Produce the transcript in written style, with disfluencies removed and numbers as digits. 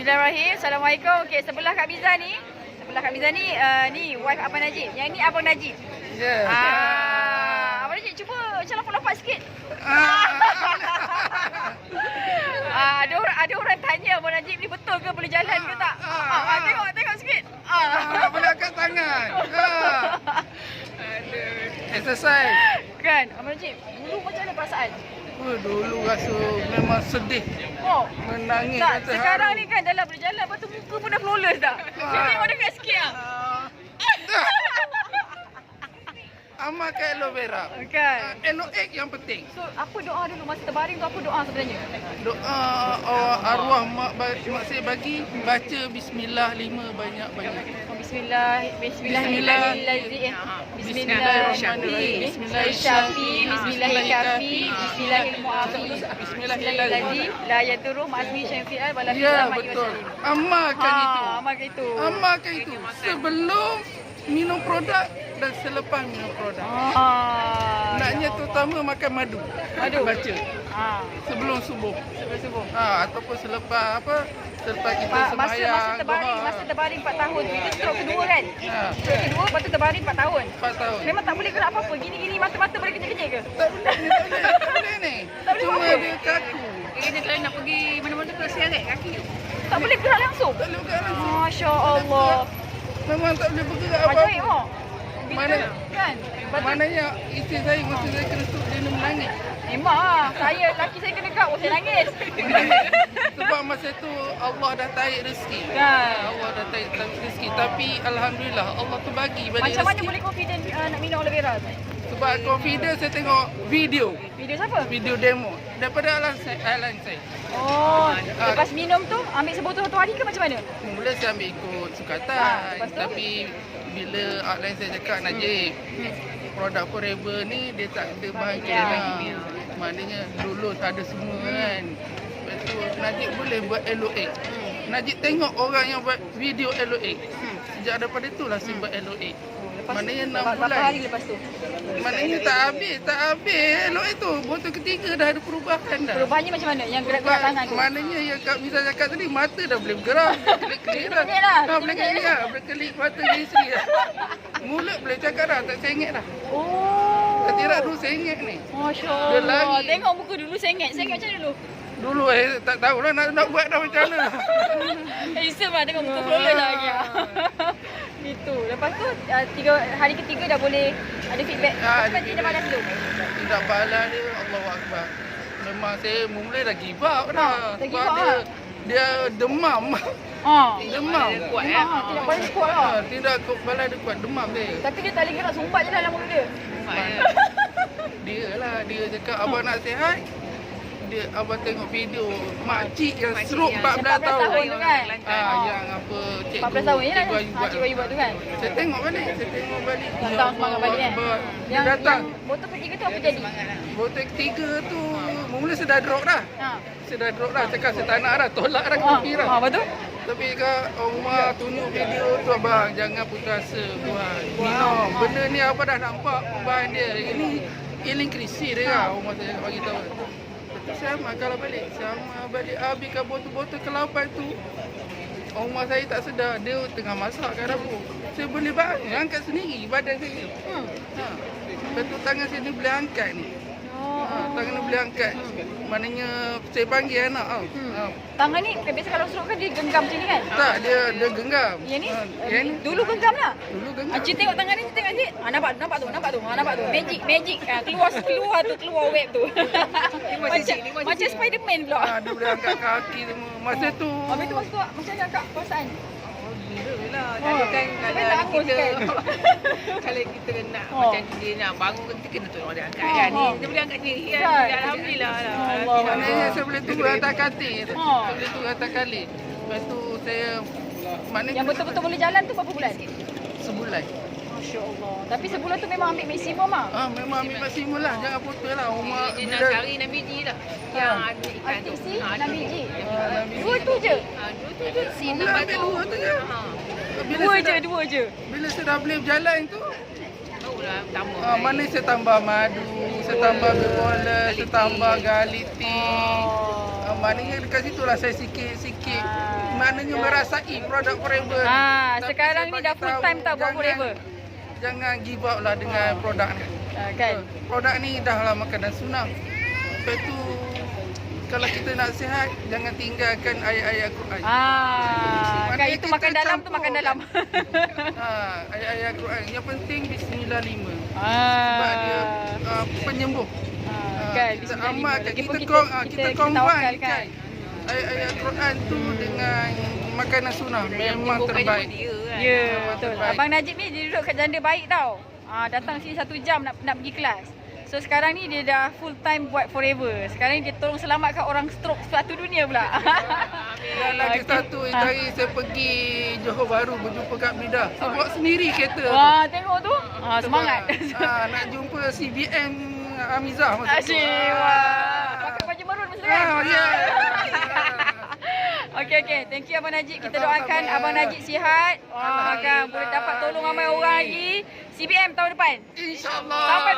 Bismillahirrahmanirrahim. Assalamualaikum. Okey, sebelah Kak Miza ni, ni wife Abang Najib. Yang ni Abang Najib. Ya. Abang Najib cuba macam lompat-lompat sikit. Ada orang tanya Abang Najib ni betul ke boleh jalan ke tak? Tengok sikit. Boleh angkat tangan. Exercise. Kan, Abang Najib, dulu macam mana perasaan? Dulu rasa memang sedih. Menangis Tak, kata sekarang haru. ni kan dalam berjalan, lepas tu muka pun dah flawless dah. Dia tengok dekat sikit lah. Amalkan aloe vera. Kan. Aloe egg yang penting. So, apa doa dulu masa terbaring tu, apa doa sebenarnya? Doa arwah mak saya bagi baca bismillah 5 banyak-banyak. Bismillahirrahmanirrahim. Bismillahirrahmanirrahim. Bismillahirrahmanirrahim. Bismillahirrahmanirrahim. Bismillahirrahmanirrahim. Bismillahirrahmanirrahim. La yadurru ma'asmi syai'un fil ardi wa la fis Ya, samai. betul. Amalkan itu. Amalkan itu. Sebelum minum produk dan selepas minum produk. Naknya terutama makan madu. Baca. Sebelum subuh. Ataupun selepas selepas kita sembahyang. Masa terbaring 4 tahun tu, itu stroke kedua kan? Stroke kedua, lepas tu terbaring 4 tahun. 4 tahun. Memang tak boleh gerak apa-apa. Gini-gini mata-mata boleh kejap-kejap ke? Tak boleh ni. Tak boleh Cuma apa? dia kaku. Dia kalau nak pergi mana-mana tu seret kaki tu. Tak boleh gerak langsung? Tak boleh bergerak langsung. Masya Allah. Memang tak boleh bergerak Ajaib apa-apa. oh. Mana- Kan? Maknanya isteri saya masa saya kena tu dia menangis. Memang lah. Laki saya kena gerak pun saya nangis. Sebab masa tu Allah dah tarik rezeki. Kan? Allah dah tarik rezeki. Tapi Alhamdulillah Allah tu bagi balik Macam mana rezeki. boleh confident nak minum aloe vera tu? Sebab confident saya tengok video. Video siapa? Video demo. Daripada alam saya. Oh, lepas minum tu ambil sebotol satu hari ke macam mana? Mula saya ambil ikut sukatan. lepas tu? Tapi bila outline saya cakap Najib, produk Forever ni dia tak ada bahan kimia. Maknanya dulu tak ada semua kan. Lepas tu Najib boleh buat LOA. Najib tengok orang yang buat video LOA. Sejak daripada itulah saya buat LOA. Maknanya 6 Berapa bulan. hari lepas tu? Maknanya tak habis LOA tu. Botol ketiga dah ada perubahan dah. Perubahannya macam mana? Yang gerak-gerak tangan tu? Maknanya yang Kak Miza cakap tadi, mata dah boleh bergerak. Kelip-kelip dah. Kelip lah. Boleh kelip lah. Boleh kelip mata diri sendiri dah. Mulut boleh cakap dah. Tak sengit dah. Oh. Ketirak dulu sengit ni. Masya Dia Allah. lari. Tengok muka dulu sengit. Sengit macam mana dulu? Dulu tak tahulah nak buat dah macam mana. Isem lah tengok muka flawless lah lagi. Gitu. Lepas tu hari ketiga dah boleh ada feedback. Lepas tu dia dah balas dulu. Tidak balas dia. Allahu Akbar. Memang saya mula dah give up dah. dah give Sebab up lah. dia demam. Demam. Kuat Tidak boleh kuat lah. Tidak balas dia kuat. Demam dia. Tapi dia tak boleh gerak, sumbat je dalam mulut dia. Dia lah, dia cakap abang nak sihat. Abang tengok video makcik yang stroke 14 tahun. tu kan? Yang apa 14 tahun je lah. cikgu Ayu buat. Cikgu Ayu buat tu kan? Saya tengok balik. Datang semangat balik kan? Dia datang. Botol ketiga tu apa jadi? Botol ketiga tu mula saya dah drop dah. Saya dah drop dah. Cakap saya tak nak dah. Tolak dah kopi dah. Betul? Tapi Kak Umar tunjuk video tu abang. Jangan putus asa buat. Minum. Benda ni apa dah nampak perubahan dia. Ini healing krisi dia lah. Umar saya bagi tahu. Saya amalkan balik. Saya amal balik. Habiskan botol-botol ke-8 tu. Umar saya tak sedar. Dia tengah masak kat dapur. Saya boleh angkat sendiri badan saya. Lepas tu tangan saya ni boleh angkat ni. Tangan ni boleh angkat. Maknanya saya panggil anak tau. Tangan ni biasa kalau stroke kan dia genggam macam ni kan? Tak, dia genggam. Yang ni? Yang ni Dulu genggam lah. dulu genggam. Cik tengok tangan ni, tengok Cik. Nampak tu. Magic. Keluar web tu. Macam Spiderman pula. Dia boleh angkat kaki semua. Masa tu. Habis tu masa tu macam mana Kak perasaan? Gila lah. Kalau kan kalau kita nak macam dia nak bangun kita kena tolong dia angkat kan. Ni dia boleh angkat sendiri kan. Alhamdulillah lah. Maknanya saya boleh tunggu atas katil. Saya boleh tunggu atas katil. Lepas tu saya maknanya Yang betul-betul boleh jalan tu berapa bulan? sebulan. Masya Allah. Tapi sebulan tu memang ambil maksimum lah. Memang ambil maksimum lah. Jangan putus lah. Umar Dia nak cari 6 biji lah. Yang ada ikan tu. RTC 6 biji. Nabi. Dua tu je. Dua tu je. Si Mula nampak ambil tu. dua tu je. Dua je. Bila saya dah boleh berjalan tu, Barulah tambah. mana saya tambah madu, saya tambah berbola, saya tambah garlic tea. maknanya dekat situlah saya sikit-sikit maknanya merasai produk Forever. Tapi Sekarang saya ni dah bagi full tahu, time tau buat jangan- Forever. Jangan give up lah dengan produk ni. Kan? Produk ni dah lah makanan sunnah. Lepas tu kalau kita nak sihat, jangan tinggalkan ayat-ayat Quran. Kan itu kita makan dalam tu makan dalam. Ayat-ayat Quran. Yang penting Bismillah 5. Sebab Sebab dia penyembuh. kan, Kita Bismillah amalkan, lima. kita Lagipun combine tawakalkan. kan. Ayat-ayat Quran tu dengan makanan sunnah memang Bukannya terbaik. pun dia kan. Ya, Memang betul. terbaik. Abang Najib ni dia duduk kat Janda Baik tau. Datang sini 1 jam nak pergi kelas. So sekarang ni dia dah full time buat Forever. Sekarang ni dia tolong selamatkan orang stroke satu dunia pula. Dan lagi satu hari saya pergi Johor Bahru berjumpa Kak Mida. Saya bawa sendiri kereta. Wah, tengok tu. Semangat. Nak jumpa CBM Amizah masa tu. Asyik. Wah. Pakai baju marun masa tu kan? Ya. Okey. Thank you Abang Najib. Kita doakan Abang Najib sihat. Kan boleh dapat tolong ramai orang lagi. CBM tahun depan. InsyaAllah. Sampai